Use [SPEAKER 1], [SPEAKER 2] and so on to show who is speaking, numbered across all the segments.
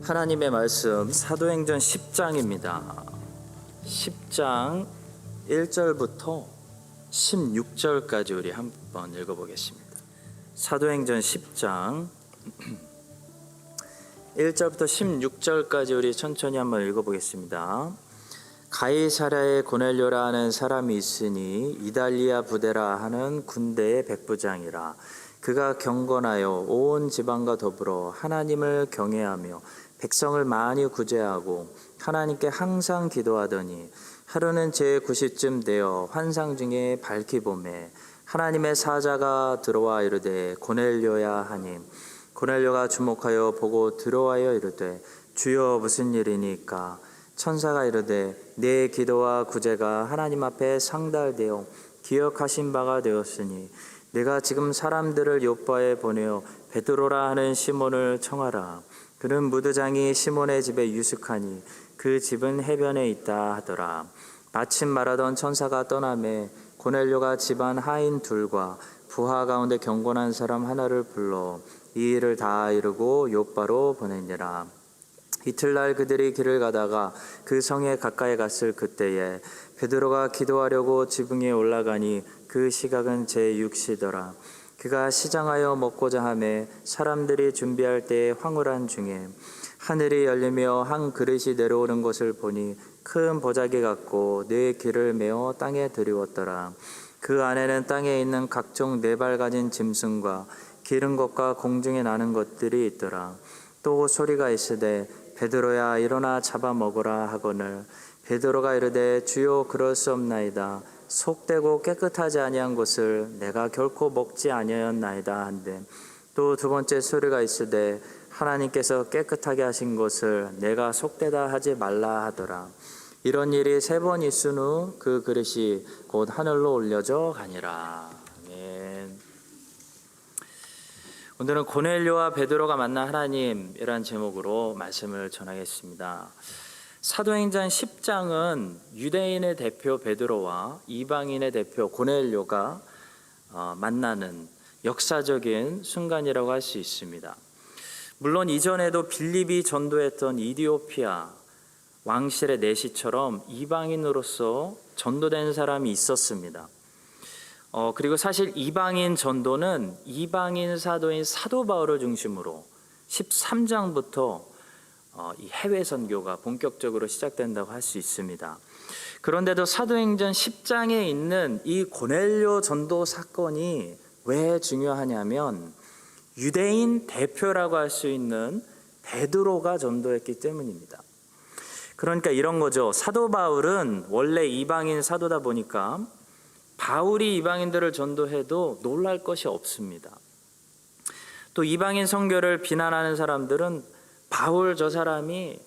[SPEAKER 1] 하나님의 말씀 사도행전 10장입니다. 10장 1절부터 16절까지 우리 한번 읽어보겠습니다. 사도행전 10장 1절부터 16절까지 우리 천천히 한번 읽어보겠습니다. 가이사랴에 고넬료라 하는 사람이 있으니 이달리아 부대라 하는 군대의 백부장이라. 그가 경건하여 온 지방과 더불어 하나님을 경외하며 백성을 많이 구제하고 하나님께 항상 기도하더니 하루는 제9시쯤 되어 환상 중에 밝히 보매 하나님의 사자가 들어와 이르되 고넬료야 하니 고넬료가 주목하여 보고 들어와여 이르되 주여 무슨 일이니까? 천사가 이르되 내 기도와 구제가 하나님 앞에 상달되어 기억하신 바가 되었으니 내가 지금 사람들을 요빠에 보내어 베드로라 하는 시몬을 청하라. 그는 무드장이 시몬의 집에 유숙하니 그 집은 해변에 있다 하더라. 마침 말하던 천사가 떠나매 고넬료가 집안 하인 둘과 부하 가운데 경건한 사람 하나를 불러 이 일을 다 이루고 요빠로 보내니라. 이틀날 그들이 길을 가다가 그 성에 가까이 갔을 그때에 베드로가 기도하려고 지붕 위에 올라가니 그 시각은 제6시더라. 그가 시장하여 먹고자 하매 사람들이 준비할 때에 황홀한 중에 하늘이 열리며 한 그릇이 내려오는 것을 보니 큰 보자기 같고 네 귀를 메어 땅에 드리웠더라. 그 안에는 땅에 있는 각종 네 발 가진 짐승과 기른 것과 공중에 나는 것들이 있더라. 또 소리가 있으되 베드로야 일어나 잡아 먹으라 하거늘 베드로가 이르되 주여 그럴 수 없나이다. 속되고 깨끗하지 아니한 것을 내가 결코 먹지 아니하였나이다 한데 또 두 번째 소리가 있으되 하나님께서 깨끗하게 하신 것을 내가 속되다 하지 말라 하더라. 이런 일이 3번 있은 후 그 그릇이 곧 하늘로 올려져 가니라. 아멘. 오늘은 고넬료와 베드로가 만난 하나님이란 제목으로 말씀을 전하겠습니다. 사도행전 10장은 유대인의 대표 베드로와 이방인의 대표 고넬료가 만나는 역사적인 순간이라고 할 수 있습니다. 물론 이전에도 빌립이 전도했던 이디오피아 왕실의 내시처럼 이방인으로서 전도된 사람이 있었습니다. 그리고 사실 이방인 전도는 이방인 사도인 사도 바울을 중심으로 13장부터 이 해외 선교가 본격적으로 시작된다고 할 수 있습니다. 그런데도 사도행전 10장에 있는 이 고넬료 전도 사건이 왜 중요하냐면 유대인 대표라고 할 수 있는 베드로가 전도했기 때문입니다. 그러니까 이런 거죠. 사도 바울은 원래 이방인 사도다 보니까 바울이 이방인들을 전도해도 놀랄 것이 없습니다. 또 이방인 선교를 비난하는 사람들은 바울 저 사람이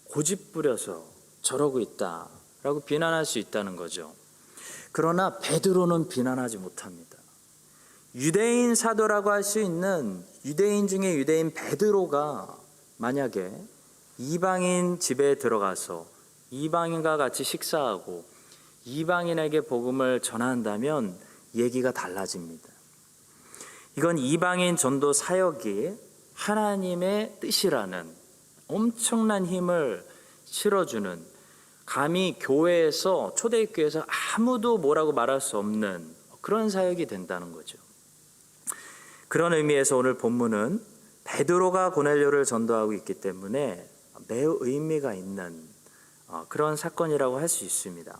[SPEAKER 1] 고집부려서 저러고 있다라고 비난할 수 있다는 거죠. 그러나 베드로는 비난하지 못합니다. 유대인 사도라고 할 수 있는 유대인 중에 유대인 베드로가 만약에 이방인 집에 들어가서 이방인과 같이 식사하고 이방인에게 복음을 전한다면 얘기가 달라집니다. 이건 이방인 전도 사역이 하나님의 뜻이라는 엄청난 힘을 실어주는, 감히 교회에서 초대교회에서 아무도 뭐라고 말할 수 없는 그런 사역이 된다는 거죠. 그런 의미에서 오늘 본문은 베드로가 고넬료를 전도하고 있기 때문에 매우 의미가 있는 그런 사건이라고 할 수 있습니다.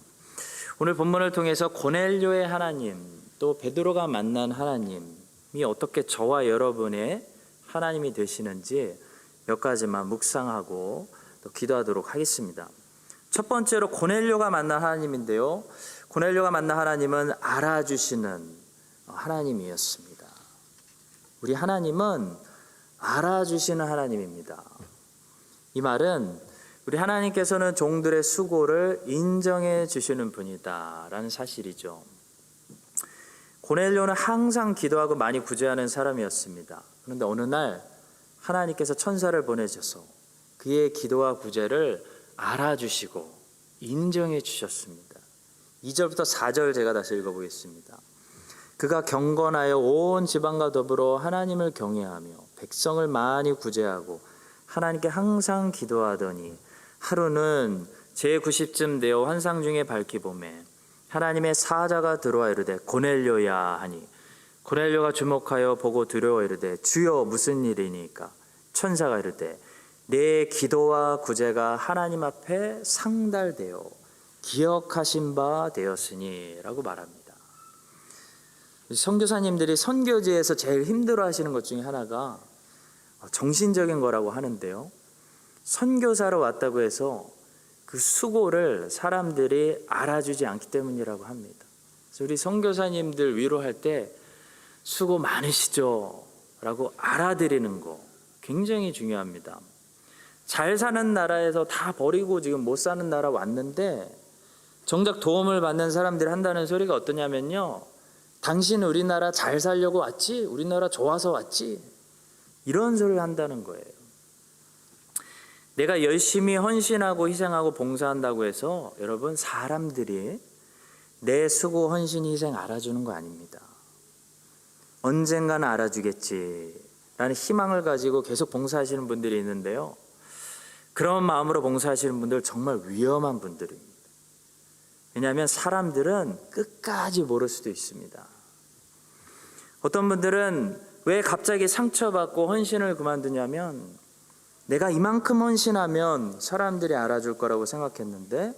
[SPEAKER 1] 오늘 본문을 통해서 고넬료의 하나님 또 베드로가 만난 하나님이 어떻게 저와 여러분의 하나님이 되시는지 몇 가지만 묵상하고 또 기도하도록 하겠습니다. 첫 번째로 고넬료가 만난 하나님인데요. 고넬료가 만난 하나님은 알아주시는 하나님이었습니다. 우리 하나님은 알아주시는 하나님입니다. 이 말은 우리 하나님께서는 종들의 수고를 인정해 주시는 분이다 라는 사실이죠. 고넬료는 항상 기도하고 많이 구제하는 사람이었습니다. 그런데 어느 날 하나님께서 천사를 보내셔서 그의 기도와 구제를 알아주시고 인정해 주셨습니다. 2절부터 4절 제가 다시 읽어보겠습니다. 그가 경건하여 온 지방과 더불어 하나님을 경외하며 백성을 많이 구제하고 하나님께 항상 기도하더니 하루는 제90쯤 되어 환상 중에 밝히 보매 하나님의 사자가 들어와 이르되 고넬료야 하니 고넬료가 주목하여 보고 두려워 이르되 주여 무슨 일이니까 천사가 이르되 내 기도와 구제가 하나님 앞에 상달되어 기억하신 바 되었으니 라고 말합니다. 선교사님들이 선교지에서 제일 힘들어 하시는 것 중에 하나가 정신적인 거라고 하는데요, 선교사로 왔다고 해서 그 수고를 사람들이 알아주지 않기 때문이라고 합니다. 그래서 우리 선교사님들 위로할 때 수고 많으시죠 라고 알아드리는 거 굉장히 중요합니다. 잘 사는 나라에서 다 버리고 지금 못 사는 나라 왔는데 정작 도움을 받는 사람들이 한다는 소리가 어떠냐면요, 당신 우리나라 잘 살려고 왔지? 우리나라 좋아서 왔지? 이런 소리를 한다는 거예요. 내가 열심히 헌신하고 희생하고 봉사한다고 해서 여러분 사람들이 내 수고 헌신 희생 알아주는 거 아닙니다. 언젠가는 알아주겠지 라는 희망을 가지고 계속 봉사하시는 분들이 있는데요, 그런 마음으로 봉사하시는 분들 정말 위험한 분들입니다. 왜냐하면 사람들은 끝까지 모를 수도 있습니다. 어떤 분들은 왜 갑자기 상처받고 헌신을 그만두냐면 내가 이만큼 헌신하면 사람들이 알아줄 거라고 생각했는데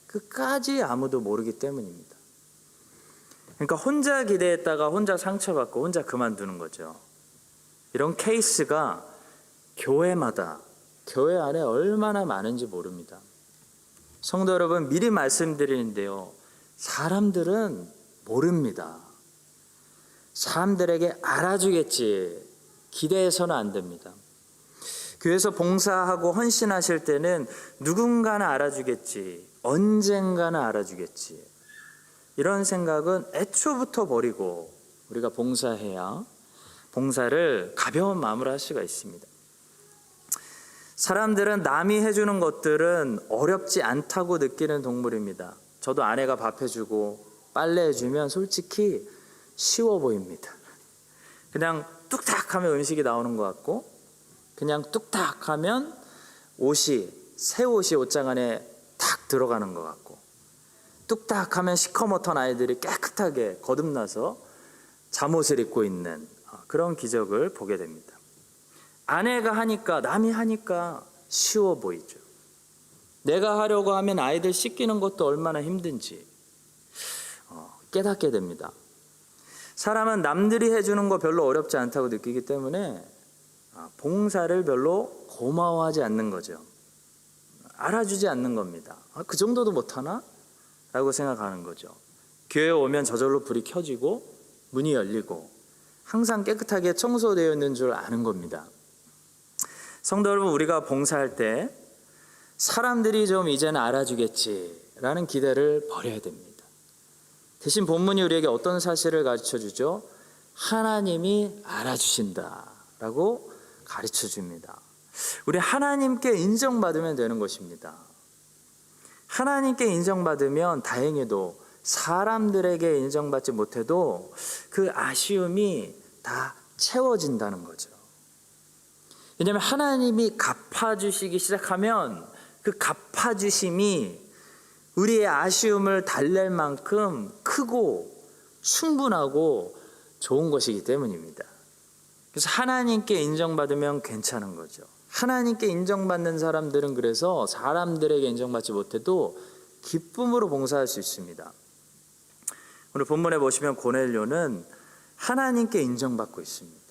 [SPEAKER 1] 끝까지 아무도 모르기 때문입니다. 그러니까 혼자 기대했다가 혼자 상처받고 혼자 그만두는 거죠. 이런 케이스가 교회마다, 교회 안에 얼마나 많은지 모릅니다. 성도 여러분, 미리 말씀드리는데요, 사람들은 모릅니다. 사람들에게 알아주겠지 기대해서는 안 됩니다. 교회에서 봉사하고 헌신하실 때는 누군가는 알아주겠지, 언젠가는 알아주겠지, 이런 생각은 애초부터 버리고 우리가 봉사해야 봉사를 가벼운 마음으로 할 수가 있습니다. 사람들은 남이 해주는 것들은 어렵지 않다고 느끼는 동물입니다. 저도 아내가 밥 해주고 빨래 해주면 솔직히 쉬워 보입니다. 그냥 뚝딱 하면 음식이 나오는 것 같고, 그냥 뚝딱 하면 새 옷이 옷장 안에 탁 들어가는 것 같고, 뚝딱 하면 시커멓던 아이들이 깨끗하게 거듭나서 잠옷을 입고 있는 그런 기적을 보게 됩니다. 아내가 하니까, 남이 하니까 쉬워 보이죠. 내가 하려고 하면 아이들 씻기는 것도 얼마나 힘든지 깨닫게 됩니다. 사람은 남들이 해주는 거 별로 어렵지 않다고 느끼기 때문에 봉사를 별로 고마워하지 않는 거죠. 알아주지 않는 겁니다. 그 정도도 못하나? 라고 생각하는 거죠. 교회에 오면 저절로 불이 켜지고 문이 열리고 항상 깨끗하게 청소되어 있는 줄 아는 겁니다. 성도 여러분, 우리가 봉사할 때 사람들이 좀 이제는 알아주겠지라는 기대를 버려야 됩니다. 대신 본문이 우리에게 어떤 사실을 가르쳐 주죠? 하나님이 알아주신다라고 가르쳐 줍니다. 우리 하나님께 인정받으면 되는 것입니다. 하나님께 인정받으면 다행히도 사람들에게 인정받지 못해도 그 아쉬움이 다 채워진다는 거죠. 왜냐하면 하나님이 갚아주시기 시작하면 그 갚아주심이 우리의 아쉬움을 달랠 만큼 크고 충분하고 좋은 것이기 때문입니다. 그래서 하나님께 인정받으면 괜찮은 거죠. 하나님께 인정받는 사람들은 그래서 사람들에게 인정받지 못해도 기쁨으로 봉사할 수 있습니다. 오늘 본문에 보시면 고넬료는 하나님께 인정받고 있습니다.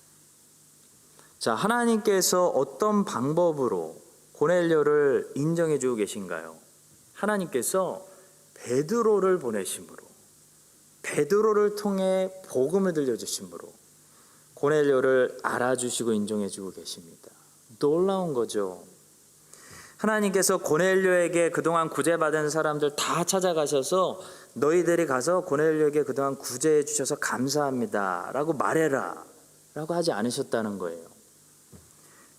[SPEAKER 1] 자, 하나님께서 어떤 방법으로 고넬료를 인정해 주고 계신가요? 하나님께서 베드로를 보내심으로, 베드로를 통해 복음을 들려주심으로 고넬료를 알아주시고 인정해 주고 계십니다. 놀라운 거죠. 하나님께서 고넬료에게 그동안 구제받은 사람들 다 찾아가셔서 너희들이 가서 고넬료에게 그동안 구제해 주셔서 감사합니다 라고 말해라 라고 하지 않으셨다는 거예요.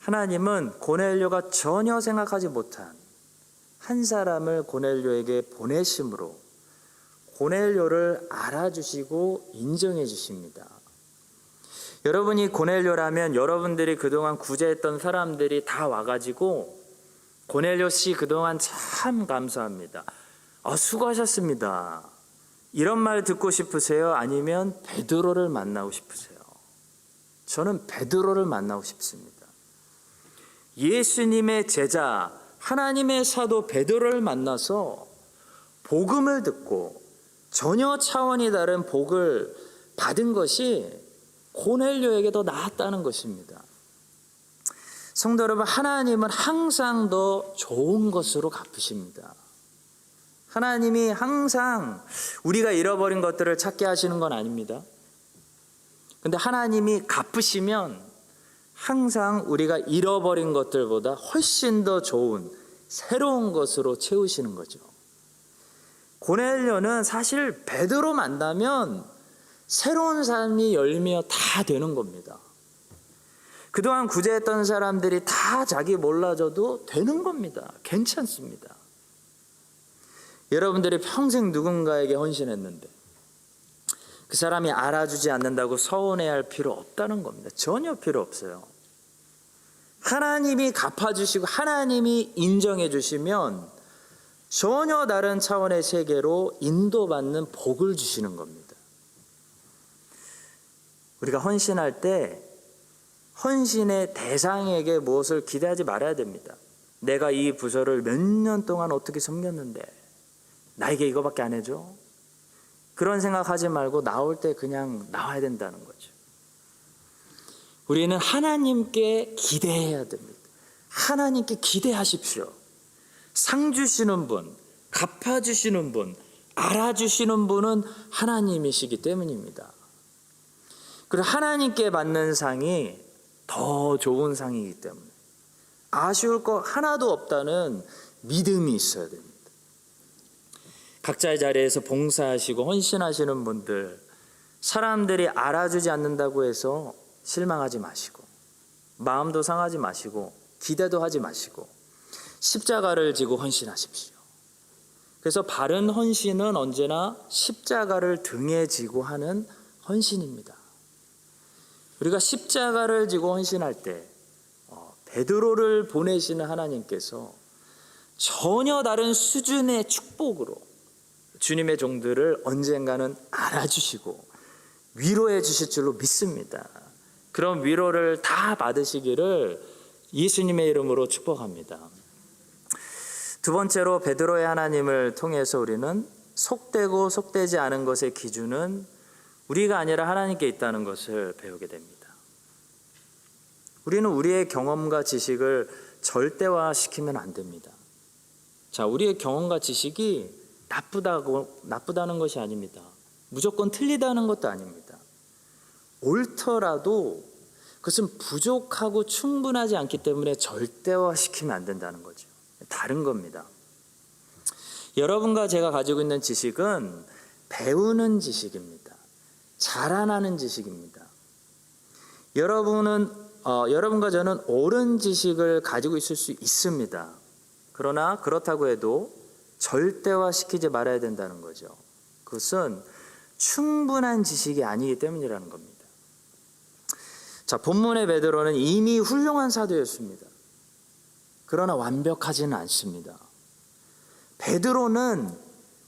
[SPEAKER 1] 하나님은 고넬료가 전혀 생각하지 못한 한 사람을 고넬료에게 보내심으로 고넬료를 알아주시고 인정해 주십니다. 여러분이 고넬료라면 여러분들이 그동안 구제했던 사람들이 다 와가지고 고넬료 씨 그동안 참 감사합니다. 수고하셨습니다. 이런 말 듣고 싶으세요? 아니면 베드로를 만나고 싶으세요? 저는 베드로를 만나고 싶습니다. 예수님의 제자, 하나님의 사도 베드로를 만나서 복음을 듣고 전혀 차원이 다른 복을 받은 것이 고넬료에게 더 나았다는 것입니다. 성도 여러분, 하나님은 항상 더 좋은 것으로 갚으십니다. 하나님이 항상 우리가 잃어버린 것들을 찾게 하시는 건 아닙니다. 근데 하나님이 갚으시면 항상 우리가 잃어버린 것들보다 훨씬 더 좋은 새로운 것으로 채우시는 거죠. 고넬료는 사실 베드로 만나면 새로운 삶이 열며 다 되는 겁니다. 그동안 구제했던 사람들이 다 자기 몰라줘도 되는 겁니다. 괜찮습니다. 여러분들이 평생 누군가에게 헌신했는데 그 사람이 알아주지 않는다고 서운해할 필요 없다는 겁니다. 전혀 필요 없어요. 하나님이 갚아주시고 하나님이 인정해 주시면 전혀 다른 차원의 세계로 인도받는 복을 주시는 겁니다. 우리가 헌신할 때 헌신의 대상에게 무엇을 기대하지 말아야 됩니다. 내가 이 부서를 몇 년 동안 어떻게 섬겼는데 나에게 이거밖에 안 해줘? 그런 생각하지 말고 나올 때 그냥 나와야 된다는 거죠. 우리는 하나님께 기대해야 됩니다. 하나님께 기대하십시오. 상 주시는 분, 갚아주시는 분, 알아주시는 분은 하나님이시기 때문입니다. 그리고 하나님께 받는 상이 더 좋은 상이기 때문에 아쉬울 거 하나도 없다는 믿음이 있어야 됩니다. 각자의 자리에서 봉사하시고 헌신하시는 분들, 사람들이 알아주지 않는다고 해서 실망하지 마시고 마음도 상하지 마시고 기대도 하지 마시고 십자가를 지고 헌신하십시오. 그래서 바른 헌신은 언제나 십자가를 등에 지고 하는 헌신입니다. 우리가 십자가를 지고 헌신할 때 베드로를 보내시는 하나님께서 전혀 다른 수준의 축복으로 주님의 종들을 언젠가는 알아주시고 위로해 주실 줄로 믿습니다. 그런 위로를 다 받으시기를 예수님의 이름으로 축복합니다. 두 번째로 베드로의 하나님을 통해서 우리는 속되고 속되지 않은 것의 기준은 우리가 아니라 하나님께 있다는 것을 배우게 됩니다. 우리는 우리의 경험과 지식을 절대화시키면 안 됩니다. 자, 우리의 경험과 지식이 나쁘다는 것이 아닙니다. 무조건 틀리다는 것도 아닙니다. 옳더라도 그것은 부족하고 충분하지 않기 때문에 절대화시키면 안 된다는 거죠. 다른 겁니다. 여러분과 제가 가지고 있는 지식은 배우는 지식입니다. 자라나는 지식입니다. 여러분과 저는 옳은 지식을 가지고 있을 수 있습니다. 그러나 그렇다고 해도 절대화시키지 말아야 된다는 거죠. 그것은 충분한 지식이 아니기 때문이라는 겁니다. 자, 본문의 베드로는 이미 훌륭한 사도였습니다. 그러나 완벽하지는 않습니다. 베드로는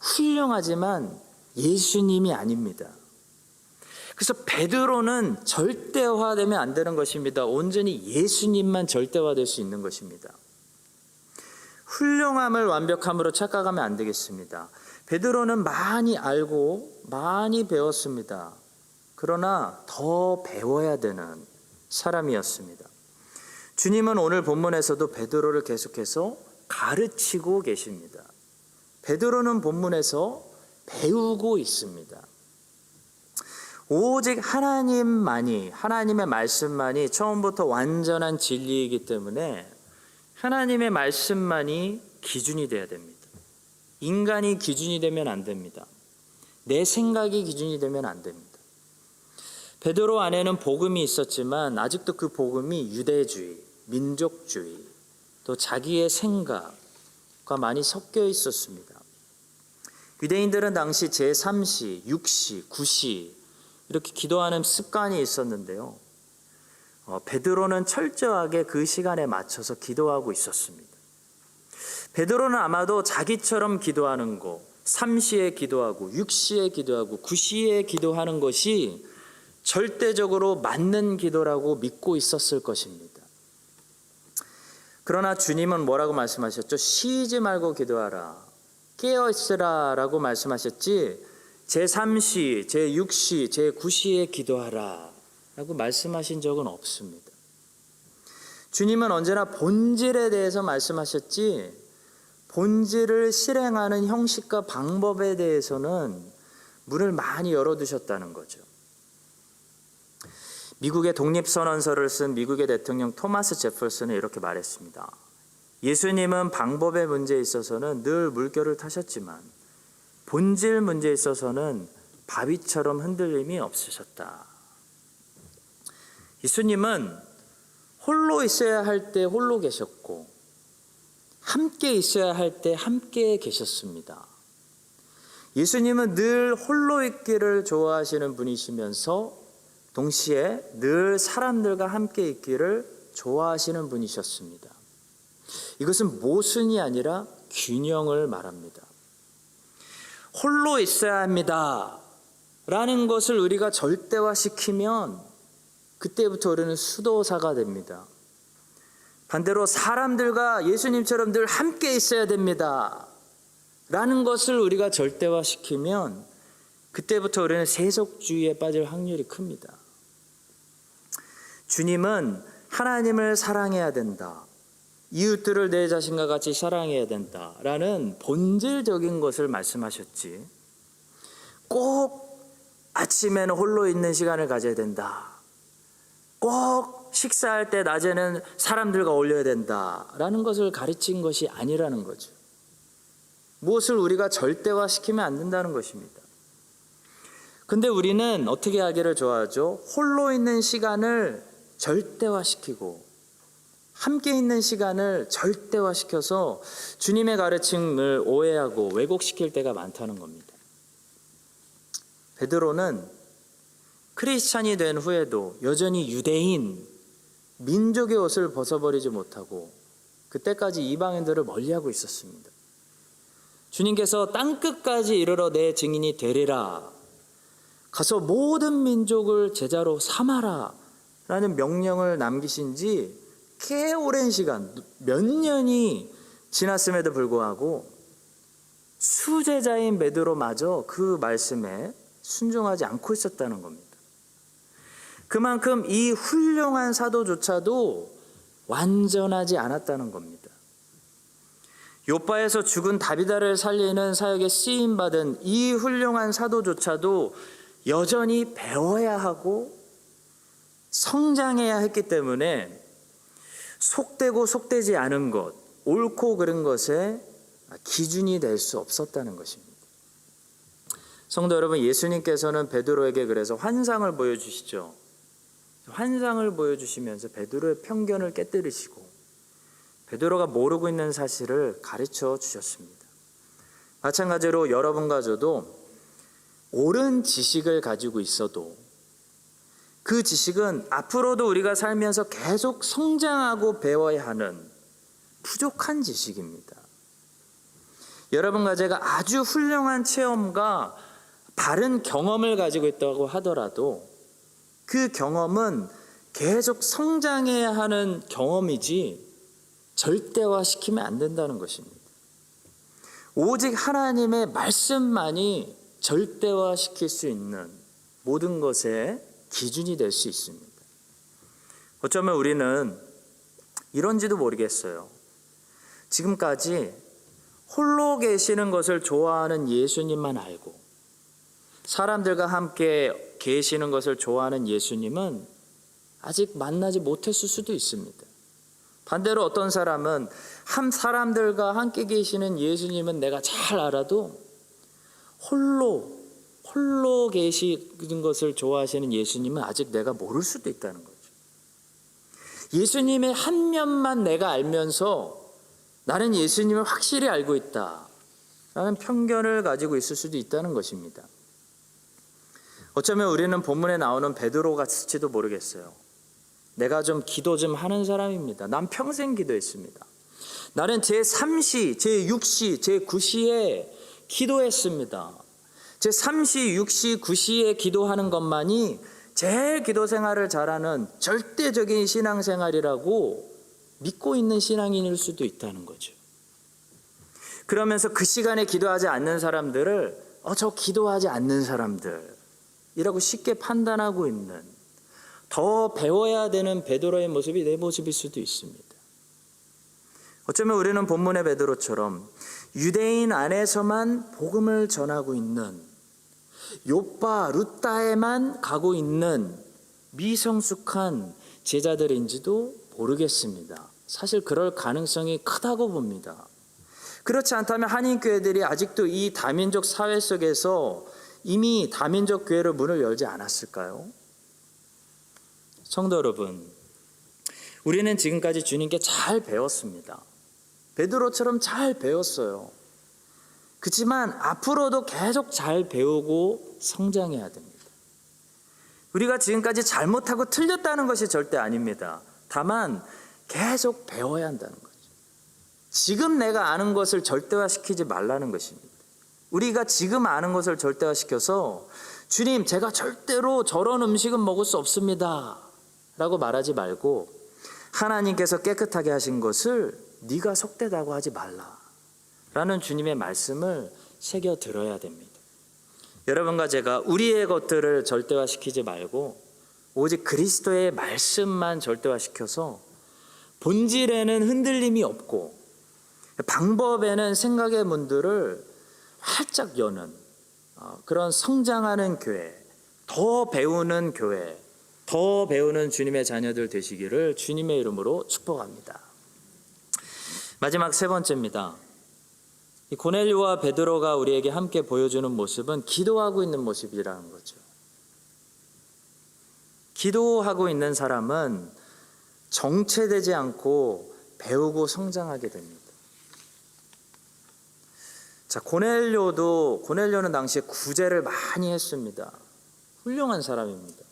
[SPEAKER 1] 훌륭하지만 예수님이 아닙니다. 그래서 베드로는 절대화되면 안 되는 것입니다. 온전히 예수님만 절대화될 수 있는 것입니다. 훌륭함을 완벽함으로 착각하면 안 되겠습니다. 베드로는 많이 알고 많이 배웠습니다. 그러나 더 배워야 되는 사람이었습니다. 주님은 오늘 본문에서도 베드로를 계속해서 가르치고 계십니다. 베드로는 본문에서 배우고 있습니다. 오직 하나님만이, 하나님의 말씀만이 처음부터 완전한 진리이기 때문에 하나님의 말씀만이 기준이 되어야 됩니다. 인간이 기준이 되면 안 됩니다. 내 생각이 기준이 되면 안 됩니다. 베드로 안에는 복음이 있었지만 아직도 그 복음이 유대주의, 민족주의, 또 자기의 생각과 많이 섞여 있었습니다. 유대인들은 당시 제3시, 6시, 9시 이렇게 기도하는 습관이 있었는데요. 베드로는 철저하게 그 시간에 맞춰서 기도하고 있었습니다. 베드로는 아마도 자기처럼 기도하는 거, 3시에 기도하고 6시에 기도하고 9시에 기도하는 것이 절대적으로 맞는 기도라고 믿고 있었을 것입니다. 그러나 주님은 뭐라고 말씀하셨죠? 쉬지 말고 기도하라, 깨어 있으라 라고 말씀하셨지, 제3시, 제6시, 제9시에 기도하라 라고 말씀하신 적은 없습니다. 주님은 언제나 본질에 대해서 말씀하셨지, 본질을 실행하는 형식과 방법에 대해서는 문을 많이 열어두셨다는 거죠. 미국의 독립선언서를 쓴 미국의 대통령 토마스 제퍼슨은 이렇게 말했습니다. 예수님은 방법의 문제에 있어서는 늘 물결을 타셨지만 본질 문제에 있어서는 바위처럼 흔들림이 없으셨다. 예수님은 홀로 있어야 할 때 홀로 계셨고 함께 있어야 할 때 함께 계셨습니다. 예수님은 늘 홀로 있기를 좋아하시는 분이시면서 동시에 늘 사람들과 함께 있기를 좋아하시는 분이셨습니다. 이것은 모순이 아니라 균형을 말합니다. 홀로 있어야 합니다 라는 것을 우리가 절대화시키면 그때부터 우리는 수도사가 됩니다. 반대로 사람들과 예수님처럼 늘 함께 있어야 됩니다 라는 것을 우리가 절대화시키면 그때부터 우리는 세속주의에 빠질 확률이 큽니다. 주님은 하나님을 사랑해야 된다, 이웃들을 내 자신과 같이 사랑해야 된다라는 본질적인 것을 말씀하셨지, 꼭 아침에는 홀로 있는 시간을 가져야 된다, 꼭 식사할 때 낮에는 사람들과 어울려야 된다라는 것을 가르친 것이 아니라는 거죠. 무엇을 우리가 절대화시키면 안 된다는 것입니다. 근데 우리는 어떻게 하기를 좋아하죠? 홀로 있는 시간을 절대화시키고 함께 있는 시간을 절대화시켜서 주님의 가르침을 오해하고 왜곡시킬 때가 많다는 겁니다. 베드로는 크리스찬이 된 후에도 여전히 유대인, 민족의 옷을 벗어버리지 못하고 그때까지 이방인들을 멀리하고 있었습니다. 주님께서 땅끝까지 이르러 내 증인이 되리라, 가서 모든 민족을 제자로 삼아라 라는 명령을 남기신 지 꽤 오랜 시간, 몇 년이 지났음에도 불구하고 수제자인 베드로마저 그 말씀에 순종하지 않고 있었다는 겁니다. 그만큼 이 훌륭한 사도조차도 완전하지 않았다는 겁니다. 요바에서 죽은 다비다를 살리는 사역에 쓰임받은 이 훌륭한 사도조차도 여전히 배워야 하고 성장해야 했기 때문에 속되고 속되지 않은 것, 옳고 그른 것에 기준이 될 수 없었다는 것입니다. 성도 여러분, 예수님께서는 베드로에게 그래서 환상을 보여주시죠. 환상을 보여주시면서 베드로의 편견을 깨뜨리시고 베드로가 모르고 있는 사실을 가르쳐 주셨습니다. 마찬가지로 여러분과 저도 옳은 지식을 가지고 있어도 그 지식은 앞으로도 우리가 살면서 계속 성장하고 배워야 하는 부족한 지식입니다. 여러분과 제가 아주 훌륭한 체험과 바른 경험을 가지고 있다고 하더라도 그 경험은 계속 성장해야 하는 경험이지 절대화시키면 안 된다는 것입니다. 오직 하나님의 말씀만이 절대화시킬 수 있는 모든 것의 기준이 될 수 있습니다. 어쩌면 우리는 이런지도 모르겠어요. 지금까지 홀로 계시는 것을 좋아하는 예수님만 알고 사람들과 함께 계시는 것을 좋아하는 예수님은 아직 만나지 못했을 수도 있습니다. 반대로 어떤 사람은 사람들과 함께 계시는 예수님은 내가 잘 알아도 홀로 계시는 것을 좋아하시는 예수님은 아직 내가 모를 수도 있다는 거죠. 예수님의 한 면만 내가 알면서 나는 예수님을 확실히 알고 있다 라는 편견을 가지고 있을 수도 있다는 것입니다. 어쩌면 우리는 본문에 나오는 베드로 같을지도 모르겠어요. 내가 좀 기도 좀 하는 사람입니다. 난 평생 기도했습니다. 나는 제 3시, 제 6시, 제 9시에 기도했습니다. 제 3시, 6시, 9시에 기도하는 것만이 제일 기도 생활을 잘하는 절대적인 신앙생활이라고 믿고 있는 신앙인일 수도 있다는 거죠. 그러면서 그 시간에 기도하지 않는 사람들을 저 기도하지 않는 사람들이라고 쉽게 판단하고 있는, 더 배워야 되는 베드로의 모습이 내 모습일 수도 있습니다. 어쩌면 우리는 본문의 베드로처럼 유대인 안에서만 복음을 전하고 있는, 욥바 루따에만 가고 있는 미성숙한 제자들인지도 모르겠습니다. 사실 그럴 가능성이 크다고 봅니다. 그렇지 않다면 한인교회들이 아직도 이 다민족 사회 속에서 이미 다민족 교회로 문을 열지 않았을까요? 성도 여러분, 우리는 지금까지 주님께 잘 배웠습니다. 베드로처럼 잘 배웠어요. 그렇지만 앞으로도 계속 잘 배우고 성장해야 됩니다. 우리가 지금까지 잘못하고 틀렸다는 것이 절대 아닙니다. 다만 계속 배워야 한다는 거죠. 지금 내가 아는 것을 절대화시키지 말라는 것입니다. 우리가 지금 아는 것을 절대화시켜서 주님, 제가 절대로 저런 음식은 먹을 수 없습니다 라고 말하지 말고, 하나님께서 깨끗하게 하신 것을 네가 속되다고 하지 말라 라는 주님의 말씀을 새겨 들어야 됩니다. 여러분과 제가 우리의 것들을 절대화시키지 말고 오직 그리스도의 말씀만 절대화시켜서 본질에는 흔들림이 없고 방법에는 생각의 문들을 활짝 여는 그런 성장하는 교회, 더 배우는 교회, 더 배우는 주님의 자녀들 되시기를 주님의 이름으로 축복합니다. 마지막 세 번째입니다. 이 고넬료와 베드로가 우리에게 함께 보여주는 모습은 기도하고 있는 모습이라는 거죠. 기도하고 있는 사람은 정체되지 않고 배우고 성장하게 됩니다. 자, 고넬료는 당시에 구제를 많이 했습니다. 훌륭한 사람입니다.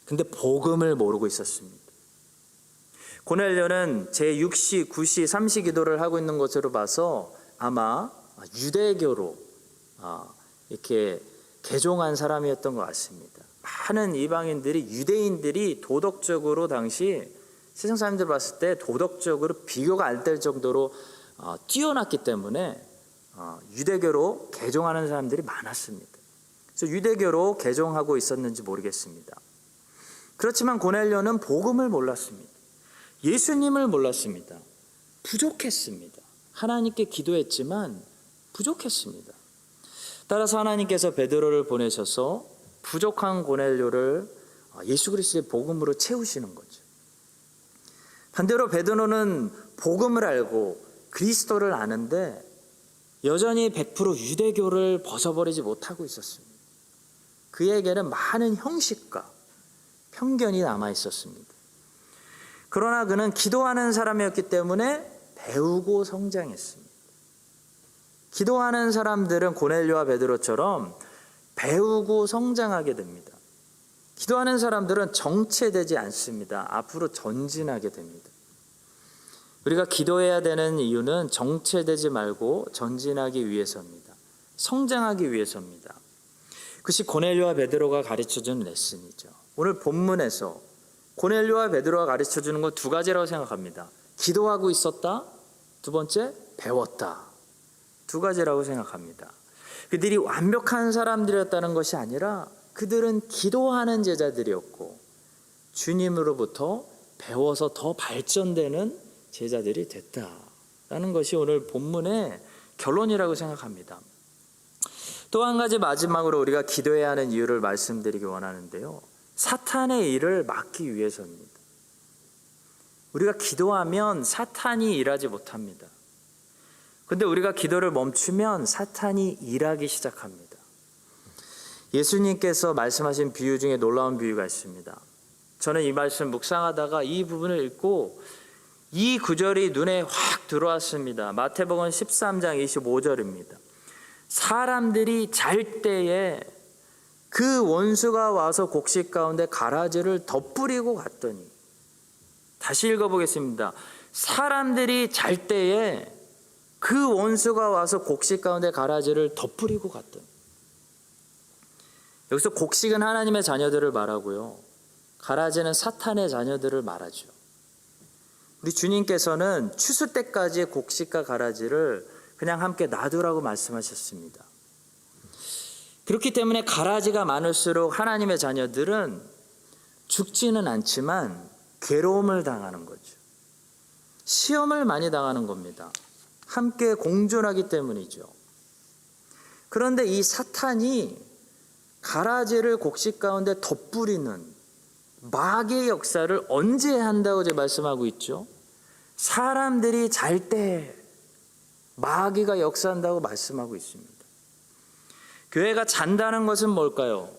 [SPEAKER 1] 근데 복음을 모르고 있었습니다. 고넬료는 제6시, 9시, 3시 기도를 하고 있는 것으로 봐서 아마 유대교로 이렇게 개종한 사람이었던 것 같습니다. 많은 이방인들이, 유대인들이 도덕적으로 당시 세상 사람들 봤을 때 도덕적으로 비교가 안 될 정도로 뛰어났기 때문에 유대교로 개종하는 사람들이 많았습니다. 그래서 유대교로 개종하고 있었는지 모르겠습니다. 그렇지만 고넬료는 복음을 몰랐습니다. 예수님을 몰랐습니다. 부족했습니다. 하나님께 기도했지만 부족했습니다. 따라서 하나님께서 베드로를 보내셔서 부족한 고넬료를 예수 그리스도의 복음으로 채우시는 거죠. 반대로 베드로는 복음을 알고 그리스도를 아는데 여전히 100% 유대교를 벗어버리지 못하고 있었습니다. 그에게는 많은 형식과 편견이 남아 있었습니다. 그러나 그는 기도하는 사람이었기 때문에 배우고 성장했습니다. 기도하는 사람들은 고넬료와 베드로처럼 배우고 성장하게 됩니다. 기도하는 사람들은 정체되지 않습니다. 앞으로 전진하게 됩니다. 우리가 기도해야 되는 이유는 정체되지 말고 전진하기 위해서입니다. 성장하기 위해서입니다. 그것이 고넬료와 베드로가 가르쳐준 레슨이죠. 오늘 본문에서 고넬료와 베드로가 가르쳐주는 건 두 가지라고 생각합니다. 기도하고 있었다. 두 번째, 배웠다. 두 가지라고 생각합니다. 그들이 완벽한 사람들이었다는 것이 아니라 그들은 기도하는 제자들이었고 주님으로부터 배워서 더 발전되는 제자들이 됐다라는 것이 오늘 본문의 결론이라고 생각합니다. 또 한 가지 마지막으로 우리가 기도해야 하는 이유를 말씀드리기 원하는데요. 사탄의 일을 막기 위해서입니다. 우리가 기도하면 사탄이 일하지 못합니다. 그런데 우리가 기도를 멈추면 사탄이 일하기 시작합니다. 예수님께서 말씀하신 비유 중에 놀라운 비유가 있습니다. 저는 이 말씀 묵상하다가 이 부분을 읽고 이 구절이 눈에 확 들어왔습니다. 마태복음 13장 25절입니다. 사람들이 잘 때에 그 원수가 와서 곡식 가운데 가라지를 덧뿌리고 갔더니, 다시 읽어보겠습니다. 사람들이 잘 때에 그 원수가 와서 곡식 가운데 가라지를 덧뿌리고 갔더니, 여기서 곡식은 하나님의 자녀들을 말하고요, 가라지는 사탄의 자녀들을 말하죠. 우리 주님께서는 추수 때까지의 곡식과 가라지를 그냥 함께 놔두라고 말씀하셨습니다. 그렇기 때문에 가라지가 많을수록 하나님의 자녀들은 죽지는 않지만 괴로움을 당하는 거죠. 시험을 많이 당하는 겁니다. 함께 공존하기 때문이죠. 그런데 이 사탄이 가라지를 곡식 가운데 덧뿌리는 마귀의 역사를 언제 한다고 제가 말씀하고 있죠? 사람들이 잘 때 마귀가 역사한다고 말씀하고 있습니다. 교회가 잔다는 것은 뭘까요?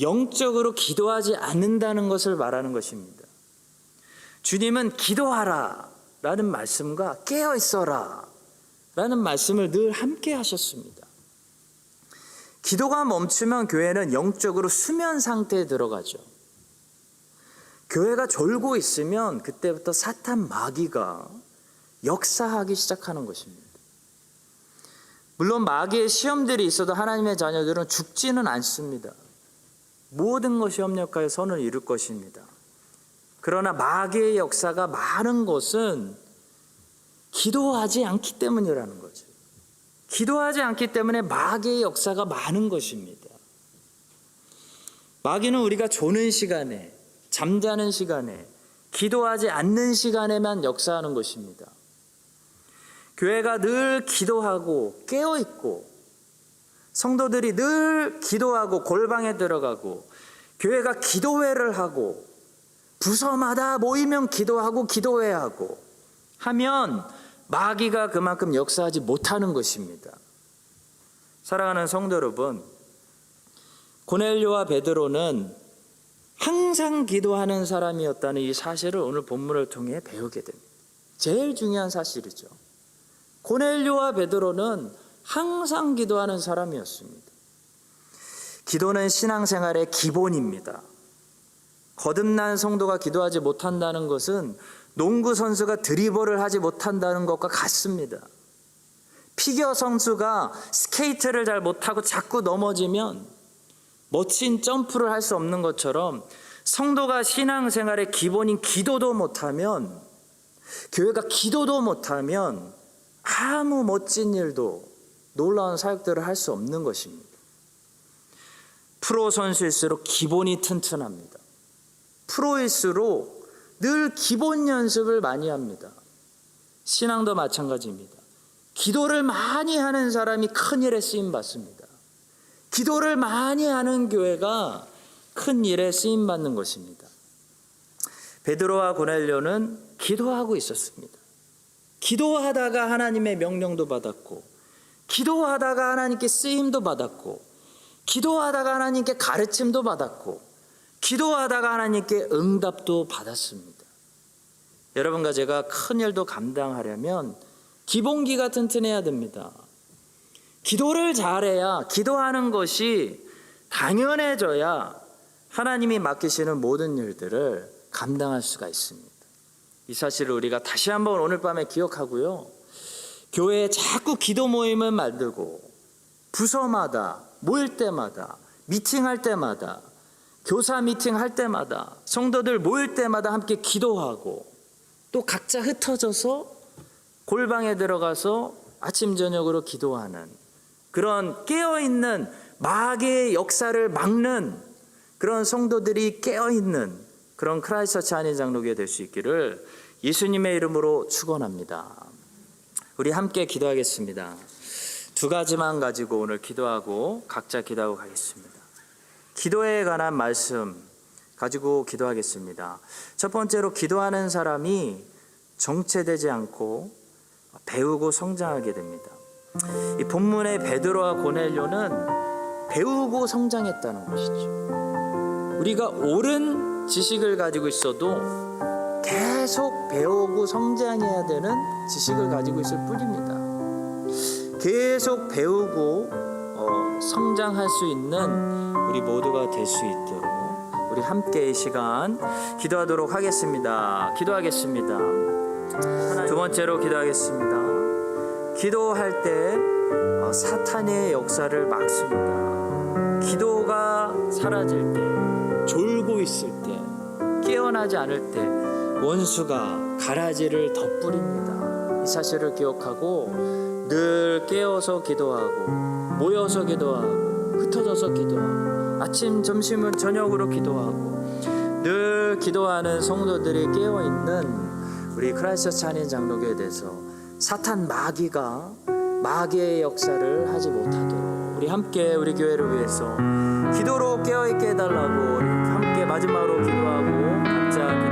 [SPEAKER 1] 영적으로 기도하지 않는다는 것을 말하는 것입니다. 주님은 기도하라 라는 말씀과 깨어 있어라 라는 말씀을 늘 함께 하셨습니다. 기도가 멈추면 교회는 영적으로 수면 상태에 들어가죠. 교회가 졸고 있으면 그때부터 사탄 마귀가 역사하기 시작하는 것입니다. 물론 마귀의 시험들이 있어도 하나님의 자녀들은 죽지는 않습니다. 모든 것이 협력하여 선을 이룰 것입니다. 그러나 마귀의 역사가 많은 것은 기도하지 않기 때문이라는 거죠. 기도하지 않기 때문에 마귀의 역사가 많은 것입니다. 마귀는 우리가 조는 시간에, 잠자는 시간에, 기도하지 않는 시간에만 역사하는 것입니다. 교회가 늘 기도하고 깨어있고, 성도들이 늘 기도하고 골방에 들어가고, 교회가 기도회를 하고, 부서마다 모이면 기도하고 기도회하고 하면 마귀가 그만큼 역사하지 못하는 것입니다. 사랑하는 성도 여러분, 고넬료와 베드로는 항상 기도하는 사람이었다는 이 사실을 오늘 본문을 통해 배우게 됩니다. 제일 중요한 사실이죠. 고넬료와 베드로는 항상 기도하는 사람이었습니다. 기도는 신앙생활의 기본입니다. 거듭난 성도가 기도하지 못한다는 것은 농구 선수가 드리블을 하지 못한다는 것과 같습니다. 피겨 선수가 스케이트를 잘 못하고 자꾸 넘어지면 멋진 점프를 할 수 없는 것처럼, 성도가 신앙생활의 기본인 기도도 못하면, 교회가 기도도 못하면 아무 멋진 일도, 놀라운 사역들을 할 수 없는 것입니다. 프로 선수일수록 기본이 튼튼합니다. 프로일수록 늘 기본 연습을 많이 합니다. 신앙도 마찬가지입니다. 기도를 많이 하는 사람이 큰 일에 쓰임 받습니다. 기도를 많이 하는 교회가 큰 일에 쓰임 받는 것입니다. 베드로와 고넬료는 기도하고 있었습니다. 기도하다가 하나님의 명령도 받았고, 기도하다가 하나님께 쓰임도 받았고, 기도하다가 하나님께 가르침도 받았고, 기도하다가 하나님께 응답도 받았습니다. 여러분과 제가 큰 일도 감당하려면 기본기가 튼튼해야 됩니다. 기도를 잘해야, 기도하는 것이 당연해져야 하나님이 맡기시는 모든 일들을 감당할 수가 있습니다. 이 사실을 우리가 다시 한번 오늘 밤에 기억하고요, 교회에 자꾸 기도 모임을 만들고 부서마다 모일 때마다, 미팅할 때마다, 교사 미팅할 때마다, 성도들 모일 때마다 함께 기도하고, 또 각자 흩어져서 골방에 들어가서 아침 저녁으로 기도하는, 그런 깨어있는 마귀의 역사를 막는 그런 성도들이 깨어있는 그런 크라이스트처치 한인장로교회 될 수 있기를 예수님의 이름으로 축원합니다. 우리 함께 기도하겠습니다. 두 가지만 가지고 오늘 기도하고 각자 기도하고 가겠습니다. 기도에 관한 말씀 가지고 기도하겠습니다. 첫 번째로, 기도하는 사람이 정체되지 않고 배우고 성장하게 됩니다. 이 본문의 베드로와 고넬료는 배우고 성장했다는 것이죠. 우리가 옳은 지식을 가지고 있어도 계속 배우고 성장해야 되는 지식을 가지고 있을 뿐입니다. 계속 배우고 성장할 수 있는 우리 모두가 될 수 있도록 우리 함께 이 시간 기도하도록 하겠습니다. 기도하겠습니다. 두 번째로 기도하겠습니다. 기도할 때 사탄의 역사를 막습니다. 기도가 사라질 때, 졸고 있을 때, 깨어나지 않을 때 원수가 가라지를 덧뿌립니다. 이 사실을 기억하고 늘 깨어서 기도하고 모여서 기도하고 흩어져서 기도하고 아침, 점심은 저녁으로 기도하고 늘 기도하는 성도들이 깨어있는 우리 크라이스트 찬인 장로교에 대해서 사탄 마귀의 역사를 하지 못하도록 우리 함께 우리 교회를 위해서 기도로 깨어있게 해달라고 우리 함께 마지막으로 기도하고 각자